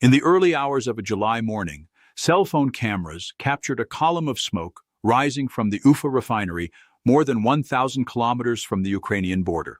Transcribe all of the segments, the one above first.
In the early hours of a July morning, cell phone cameras captured a column of smoke rising from the Ufa refinery more than 1,000 kilometers from the Ukrainian border.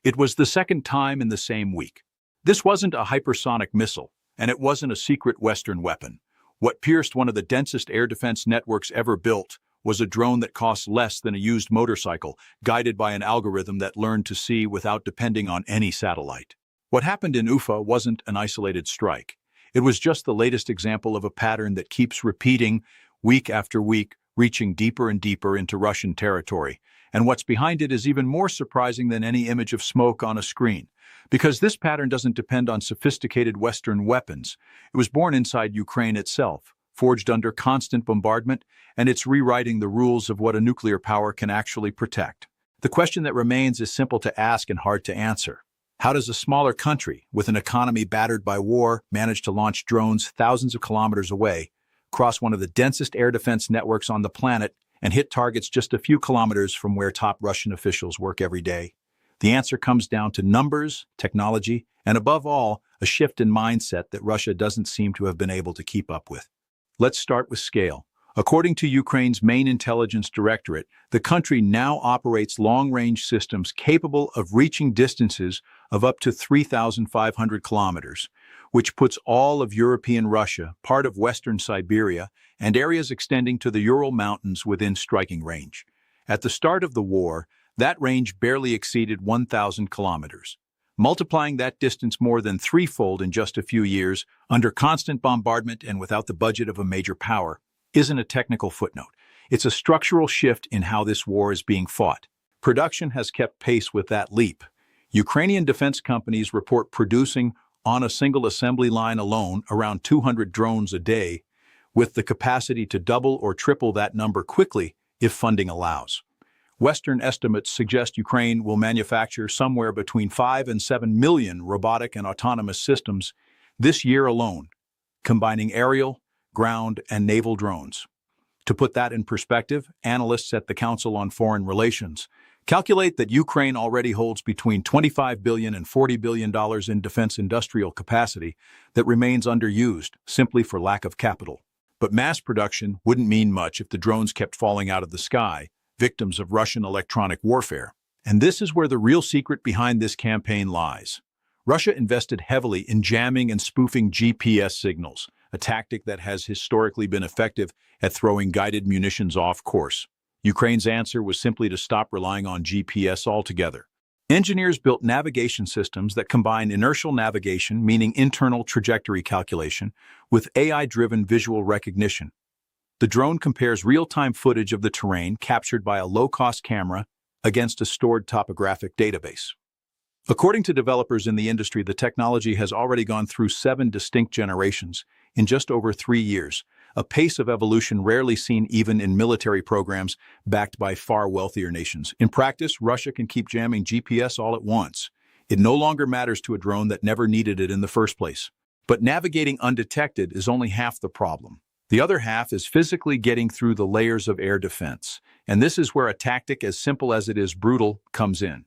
It was the second time in the same week. This wasn't a hypersonic missile, and it wasn't a secret Western weapon. What pierced one of the densest air defense networks ever built was a drone that cost less than a used motorcycle, guided by an algorithm that learned to see without depending on any satellite. What happened in Ufa wasn't an isolated strike. It was just the latest example of a pattern that keeps repeating week after week, reaching deeper and deeper into Russian territory. And what's behind it is even more surprising than any image of smoke on a screen. Because this pattern doesn't depend on sophisticated Western weapons. It was born inside Ukraine itself, forged under constant bombardment, and it's rewriting the rules of what a nuclear power can actually protect. The question that remains is simple to ask and hard to answer. How does a smaller country, with an economy battered by war, manage to launch drones thousands of kilometers away, cross one of the densest air defense networks on the planet, and hit targets just a few kilometers from where top Russian officials work every day? The answer comes down to numbers, technology, and above all, a shift in mindset that Russia doesn't seem to have been able to keep up with. Let's start with scale. According to Ukraine's main intelligence directorate, the country now operates long-range systems capable of reaching distances of up to 3,500 kilometers, which puts all of European Russia, part of Western Siberia, and areas extending to the Ural Mountains within striking range. At the start of the war, that range barely exceeded 1,000 kilometers. Multiplying that distance more than threefold in just a few years, under constant bombardment and without the budget of a major power, isn't a technical footnote. It's a structural shift in how this war is being fought. Production has kept pace with that leap. Ukrainian defense companies report producing, on a single assembly line alone, around 200 drones a day, with the capacity to double or triple that number quickly if funding allows. Western estimates suggest Ukraine will manufacture somewhere between 5 and 7 million robotic and autonomous systems this year alone, combining aerial, ground, and naval drones. To put that in perspective, analysts at the Council on Foreign Relations calculate that Ukraine already holds between $25 billion and $40 billion in defense industrial capacity that remains underused simply for lack of capital. But mass production wouldn't mean much if the drones kept falling out of the sky, victims of Russian electronic warfare. And this is where the real secret behind this campaign lies. Russia invested heavily in jamming and spoofing GPS signals, a tactic that has historically been effective at throwing guided munitions off course. Ukraine's answer was simply to stop relying on GPS altogether. Engineers built navigation systems that combine inertial navigation, meaning internal trajectory calculation, with AI-driven visual recognition. The drone compares real-time footage of the terrain captured by a low-cost camera against a stored topographic database. According to developers in the industry, the technology has already gone through 7 distinct generations in just over 3 years, a pace of evolution rarely seen even in military programs backed by far wealthier nations. In practice, Russia can keep jamming GPS all at once. It no longer matters to a drone that never needed it in the first place. But navigating undetected is only half the problem. The other half is physically getting through the layers of air defense, and this is where a tactic as simple as it is brutal comes in.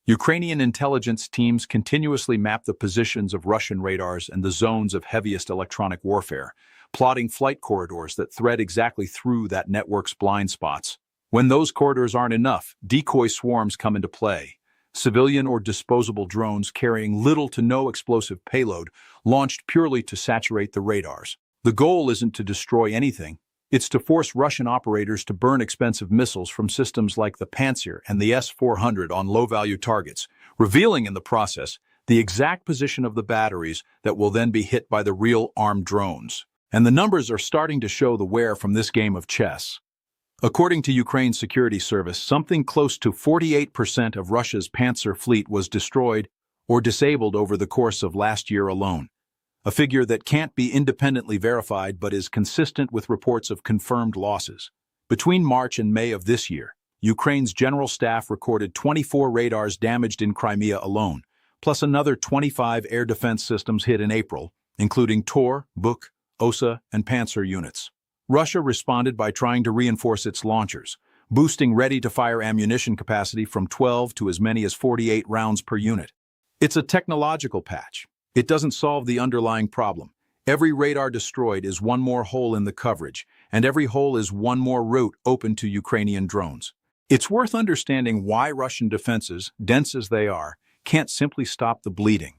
Ukrainian intelligence teams continuously map the positions of Russian radars and the zones of heaviest electronic warfare, plotting flight corridors that thread exactly through that network's blind spots. When those corridors aren't enough, decoy swarms come into play. Civilian or disposable drones carrying little to no explosive payload, launched purely to saturate the radars. The goal isn't to destroy anything. It's to force Russian operators to burn expensive missiles from systems like the Pantsir and the S-400 on low-value targets, revealing in the process the exact position of the batteries that will then be hit by the real armed drones. And the numbers are starting to show the wear from this game of chess. According to Ukraine's security service, something close to 48% of Russia's Pantsir fleet was destroyed or disabled over the course of last year alone. A figure that can't be independently verified but is consistent with reports of confirmed losses. Between March and May of this year, Ukraine's general staff recorded 24 radars damaged in Crimea alone, plus another 25 air defense systems hit in April, including Tor, Buk, Osa, and Pantsir units. Russia responded by trying to reinforce its launchers, boosting ready-to-fire ammunition capacity from 12 to as many as 48 rounds per unit. It's a technological patch. It doesn't solve the underlying problem. Every radar destroyed is one more hole in the coverage, and every hole is one more route open to Ukrainian drones. It's worth understanding why Russian defenses, dense as they are, can't simply stop the bleeding.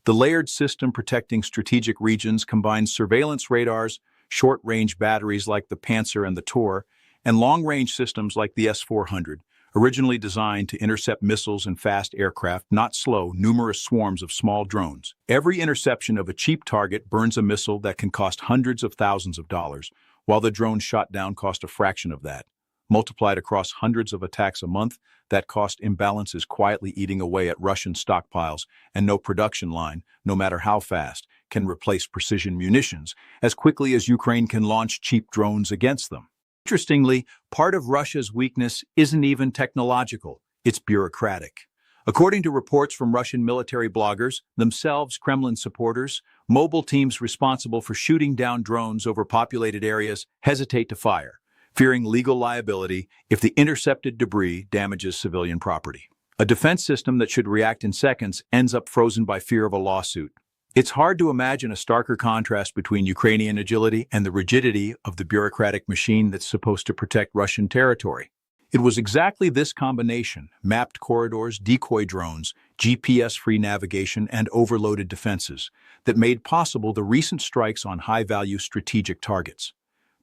The layered system protecting strategic regions combines surveillance radars, short-range batteries like the Panzer and the Tor, and long-range systems like the S-400, originally designed to intercept missiles and fast aircraft, not slow, numerous swarms of small drones. Every interception of a cheap target burns a missile that can cost hundreds of thousands of dollars, while the drone shot down cost a fraction of that. Multiplied across hundreds of attacks a month, that cost imbalance is quietly eating away at Russian stockpiles, and no production line, no matter how fast, can replace precision munitions as quickly as Ukraine can launch cheap drones against them. Interestingly, part of Russia's weakness isn't even technological, it's bureaucratic. According to reports from Russian military bloggers, themselves Kremlin supporters, mobile teams responsible for shooting down drones over populated areas hesitate to fire, fearing legal liability if the intercepted debris damages civilian property. A defense system that should react in seconds ends up frozen by fear of a lawsuit. It's hard to imagine a starker contrast between Ukrainian agility and the rigidity of the bureaucratic machine that's supposed to protect Russian territory. It was exactly this combination, mapped corridors, decoy drones, GPS-free navigation, and overloaded defenses, that made possible the recent strikes on high-value strategic targets.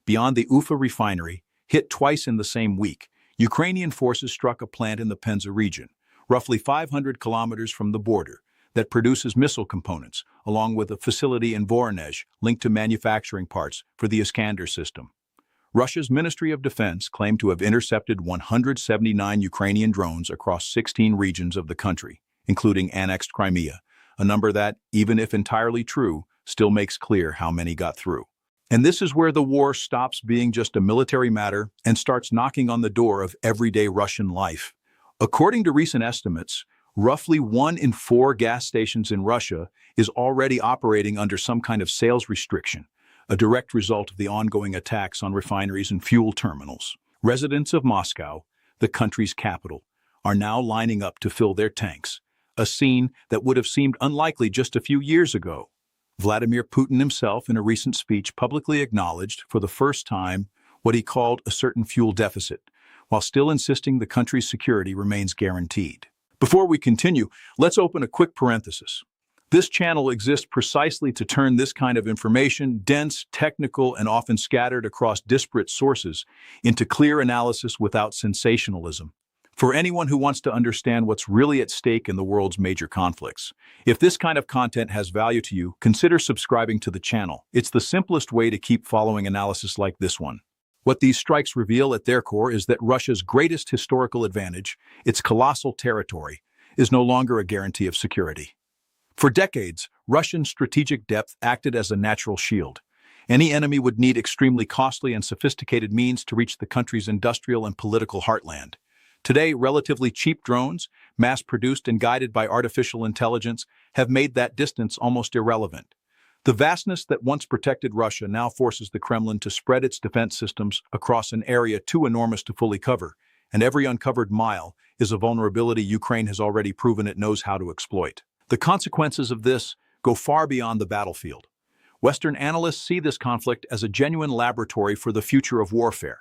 Beyond the Ufa refinery, hit twice in the same week, Ukrainian forces struck a plant in the Penza region, roughly 500 kilometers from the border, that produces missile components, along with a facility in Voronezh linked to manufacturing parts for the Iskander system. Russia's Ministry of Defense claimed to have intercepted 179 Ukrainian drones across 16 regions of the country, including annexed Crimea, a number that, even if entirely true, still makes clear how many got through. And this is where the war stops being just a military matter and starts knocking on the door of everyday Russian life. According to recent estimates, roughly 1 in 4 gas stations in Russia is already operating under some kind of sales restriction, a direct result of the ongoing attacks on refineries and fuel terminals. Residents of Moscow, the country's capital, are now lining up to fill their tanks, a scene that would have seemed unlikely just a few years ago. Vladimir Putin himself, in a recent speech, publicly acknowledged for the first time what he called a certain fuel deficit, while still insisting the country's security remains guaranteed. Before we continue, let's open a quick parenthesis. This channel exists precisely to turn this kind of information, dense, technical, and often scattered across disparate sources, into clear analysis without sensationalism, for anyone who wants to understand what's really at stake in the world's major conflicts. If this kind of content has value to you, consider subscribing to the channel. It's the simplest way to keep following analysis like this one. What these strikes reveal at their core is that Russia's greatest historical advantage, its colossal territory, is no longer a guarantee of security. For decades, Russian strategic depth acted as a natural shield. Any enemy would need extremely costly and sophisticated means to reach the country's industrial and political heartland. Today, relatively cheap drones, mass-produced and guided by artificial intelligence, have made that distance almost irrelevant. The vastness that once protected Russia now forces the Kremlin to spread its defense systems across an area too enormous to fully cover, and every uncovered mile is a vulnerability Ukraine has already proven it knows how to exploit. The consequences of this go far beyond the battlefield. Western analysts see this conflict as a genuine laboratory for the future of warfare.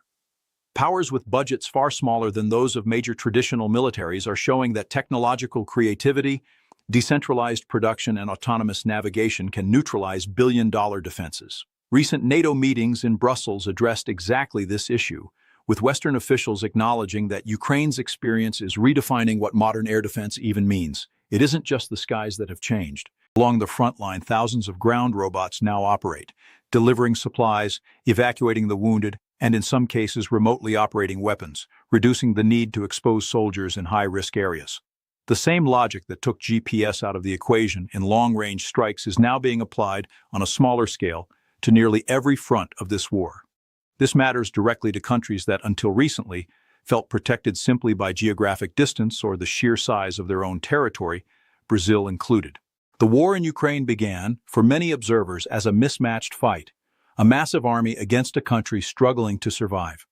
Powers with budgets far smaller than those of major traditional militaries are showing that technological creativity, decentralized production, and autonomous navigation can neutralize billion-dollar defenses. Recent NATO meetings in Brussels addressed exactly this issue, with Western officials acknowledging that Ukraine's experience is redefining what modern air defense even means. It isn't just the skies that have changed. Along the front line, thousands of ground robots now operate, delivering supplies, evacuating the wounded, and in some cases remotely operating weapons, reducing the need to expose soldiers in high-risk areas. The same logic that took GPS out of the equation in long-range strikes is now being applied on a smaller scale to nearly every front of this war. This matters directly to countries that, until recently, felt protected simply by geographic distance or the sheer size of their own territory, Brazil included. The war in Ukraine began, for many observers, as a mismatched fight, a massive army against a country struggling to survive.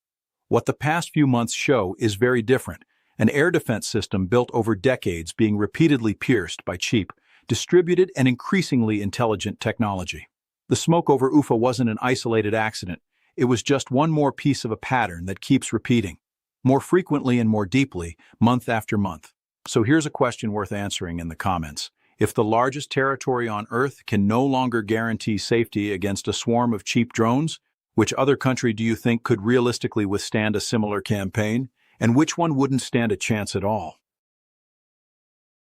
What the past few months show is very different, an air defense system built over decades being repeatedly pierced by cheap, distributed, and increasingly intelligent technology. The smoke over Ufa wasn't an isolated accident. It was just one more piece of a pattern that keeps repeating, more frequently and more deeply, month after month. So here's a question worth answering in the comments. If the largest territory on Earth can no longer guarantee safety against a swarm of cheap drones, which other country do you think could realistically withstand a similar campaign? And which one wouldn't stand a chance at all?